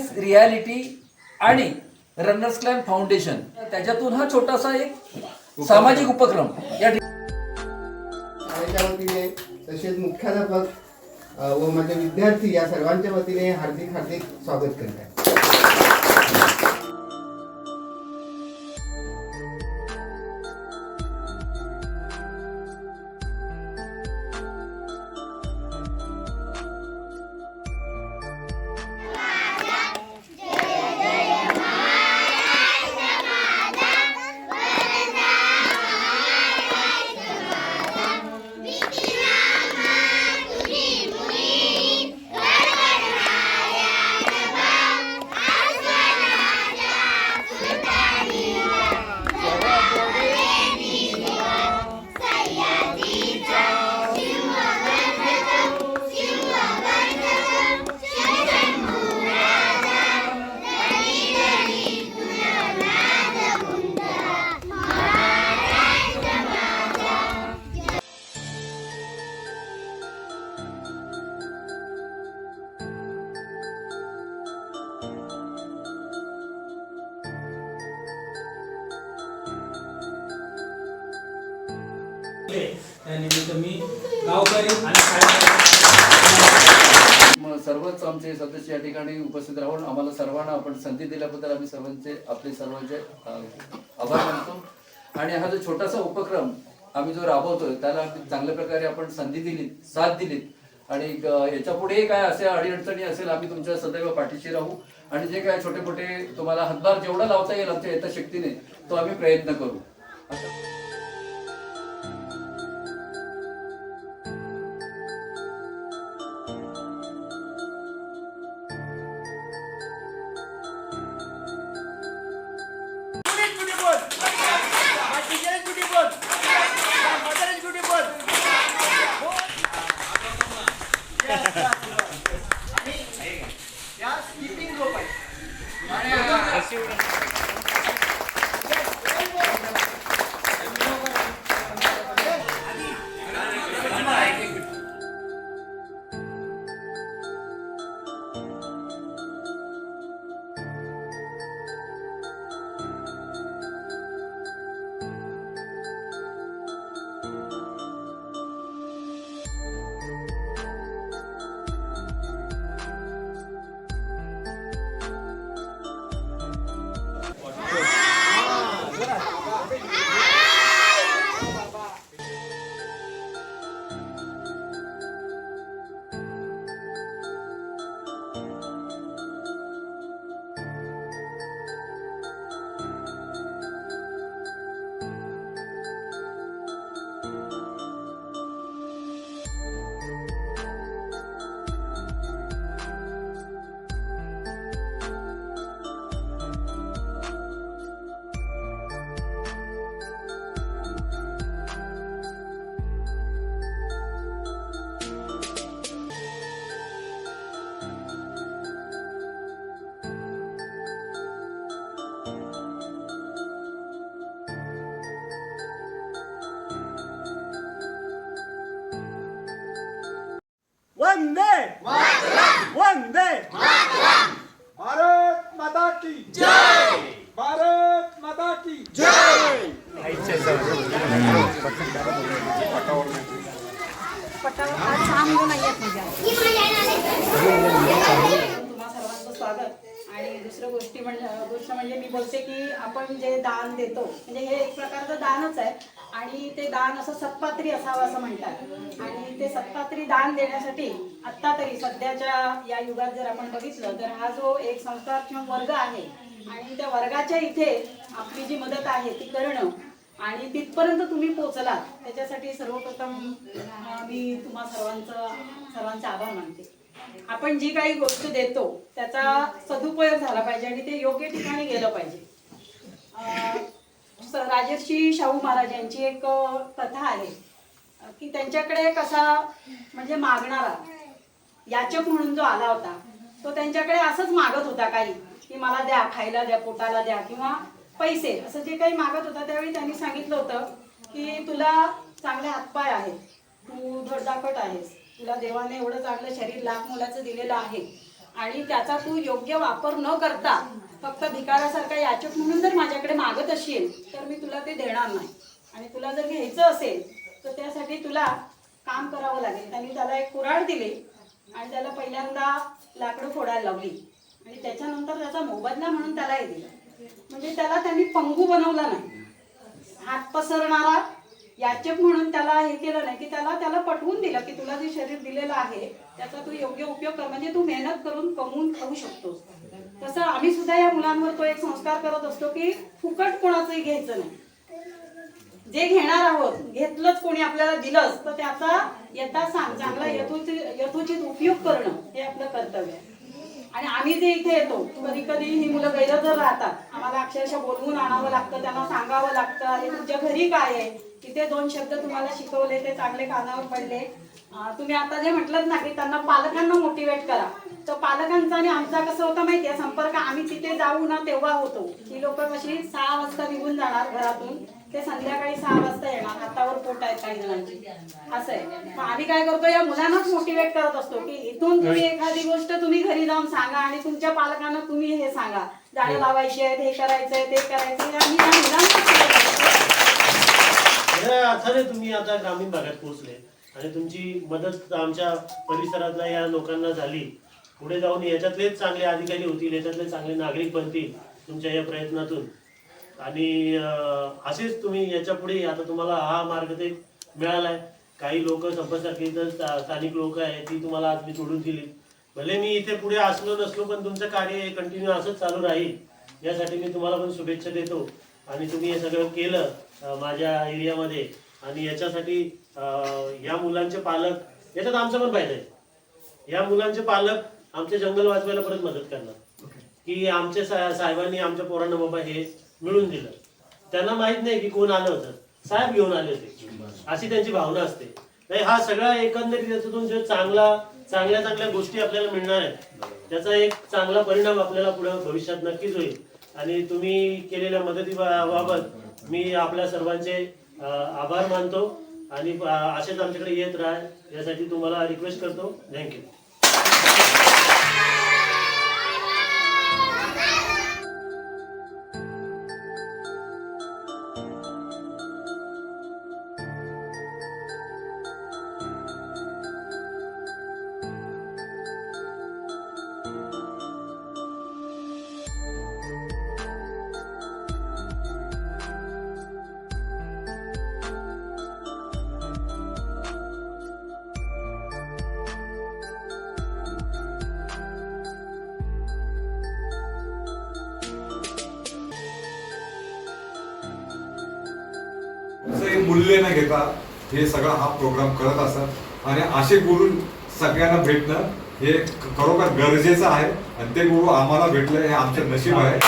Runners reality आणि runners clan foundation, त्याच्यातून हा छोटासा एक सामाजिक उपक्रम या शाळेच्या वतीने तसेच मुख्याध्यापक व माझे विद्यार्थी या सर्वांच्या वतीने हार्दिक हार्दिक स्वागत करत आहे. त्यानिमित्त मी गावकरी आणि सर्वच आमचे सदस्य या ठिकाणी उपस्थित राहून आम्हाला सर्वांना आपण संधी दिल्याबद्दल आम्ही आपले सर्वांचे आभार मानतो. आणि हा जो छोटासा उपक्रम आम्ही जो राबवतोय त्याला चांगल्या प्रकारे आपण संधी दिलीत, साथ दिलीत आणि याच्या पुढे काय असे अडीअडचणी असेल आम्ही तुमच्या सदैव पाठीशी राहू आणि जे काय छोटे मोठे तुम्हाला हातभार जेवढा लावता येईल आमच्या यथाशक्तीने तो आम्ही प्रयत्न करू. वंदे वंदे भारत माता की जय, भारत माता की जय. तुम्हा सर्वांचं स्वागत. आणि दुसरं गोष्ट म्हणजे मी बोलते की आपण जे दान देतो म्हणजे हे एक प्रकारचं दानच आहे आणि ते दान असं सत्पात्री असावं असं म्हणतात. आणि ते सत्पात्री दान देण्यासाठी आत्ता तरी सध्याच्या या युगात जर आपण बघितलं तर हा जो एक संस्थात्मक वर्ग आहे आणि त्या वर्गाच्या इथे आपली जी मदत आहे ती करणं आणि तिथपर्यंत तुम्ही पोहोचलात त्याच्यासाठी सर्वप्रथम मी तुम्हा सर्वांचा आभार मानते. आपण जी काही गोष्ट देतो त्याचा सदुपयोग झाला पाहिजे आणि ते योग्य ठिकाणी गेलं पाहिजे. राजर्षी शाहू महाराज यांची एक कथा आहे की त्यांच्याकडे कसा म्हणजे मागणारा याचक म्हणून जो आला होता तो त्यांच्याकडे असंच मागत होता काही की मला द्या, खायला द्या, पोटाला द्या किंवा पैसे असं जे काही मागत होता. त्यावेळी त्यांनी सांगितलं होतं की तुला चांगले हातपाय आहेत, तू धडधाकट आहेस, तुला देवाने एवढं चांगलं शरीर लाख मोलाचं दिलेलं आहे आणि त्याचा तू योग्य वापर न करता फक्त भिकाऱ्यासारखा याचक म्हणून जर माझ्याकडे मागत असेल तर मी तुला ते देणार नाही. आणि तुला जर घ्यायचं असेल तर त्यासाठी तुला काम करावं लागेल. त्यांनी त्याला एक कुऱ्हाड दिली आणि त्याला पहिल्यांदा लाकडं फोडायला लावली आणि त्याच्यानंतर त्याचा मोबदला म्हणून त्याला हे दिलं. म्हणजे त्याला त्यांनी पंगू बनवला नाही, हात पसरणारा याचक म्हणून त्याला हे केलं नाही, की त्याला पटवून दिलं की तुला जे शरीर दिलेलं आहे त्याचा तू योग्य उपयोग कर, म्हणजे तू मेहनत करून कमवून खाऊ शकतोस. तसं आम्ही सुद्धा या मुलांवर तो एक संस्कार करत असतो की फुकट कोणाचंही घ्यायचं नाही. जे घेणार आहोत, घेतलंच कोणी आपल्याला दिलंच तर त्याचा चांगला यथोचित उपयोग करणं हे आपलं कर्तव्य आहे. आणि आम्ही जे इथे येतो कधी कधी ही मुलं गैरहजर राहतात, आम्हाला अक्षरशः बोलवून आणावं लागतं, त्यांना सांगावं लागतं अरे तुमच्या घरी काय आहे, तिथे 2 शब्द तुम्हाला शिकवले ते चांगले कानावर पडले. तुम्ही आता जे म्हटलं ना की त्यांना पालकांना मोटिवेट करा, तर पालकांचा आणि आमचा कसं होतं माहितीये संपर्क, आम्ही तिथे जाऊ ना तेव्हा होतो. ही लोक कशी 6 वाजता निघून जाणार घरातून, ते संध्याकाळी 6 वाजता येणार, हातावर पोट आहेत काही जणांची, असं आहे. मग आम्ही काय करतो या मुलांनाच मोटिवेट करत असतो की इथून तुम्ही एखादी गोष्ट तुम्ही घरी जाऊन सांगा आणि तुमच्या पालकांना तुम्ही हे सांगा, झाडं लावायची आहेत, हे करायचंय ते करायचंय. आम्ही या मुलांना या अर्थाने तुम्ही आता ग्रामीण भागात पोहोचले आणि तुमची मदत आमच्या परिसरातल्या या लोकांना झाली. पुढे जाऊन याच्यातलेच चांगले अधिकारी होतील, याच्यातले चांगले नागरिक बनतील तुमच्या या प्रयत्नातून. आणि असेच तुम्ही याच्या पुढे आता तुम्हाला हा मार्ग ते मिळालाय. काही लोक संपर्कासारखी तर स्थानिक लोक आहेत ती तुम्हाला आज मी सोडून दिली. भले मी इथे पुढे असलो नसलो पण तुमचं कार्य कंटिन्यू असंच चालू राहील यासाठी मी तुम्हाला पण शुभेच्छा देतो. आणि तुम्ही हे सगळं केलं माझ्या एरियामध्ये आणि याच्यासाठी या मुलांचे पालक, याच्यात आमचा पण फायदा आहे. या मुलांचे पालक आमचे जंगल वाचवायला परत मदत करणार की आमच्या साहेबांनी आमच्या पोरांना बाबा हे मिळून दिलं. त्यांना माहित नाही की कोण आलं होतं, साहेब घेऊन आले होते अशी त्यांची भावना असते. नाही हा सगळा एकंदरीत याच्यातून जे चांगल्या गोष्टी आपल्याला मिळणार आहेत त्याचा एक चांगला परिणाम आपल्याला पुढे भविष्यात नक्कीच होईल. आणि तुम्ही केलेल्या मदतीबाबत मी आपल्या सर्वांचे आभार मानतो आणि असेच आमच्याकडे येत राहा यासाठी तुम्हाला रिक्वेस्ट करतो. थँक्यू. मूल्य न घेता हे सगळा हा प्रोग्राम करत असतात आणि असे गुरु सगळ्यांना भेटणं हे खरोखर गरजेचं आहे आणि ते गुरु आम्हाला भेटलं हे आमचं नशीब आहे.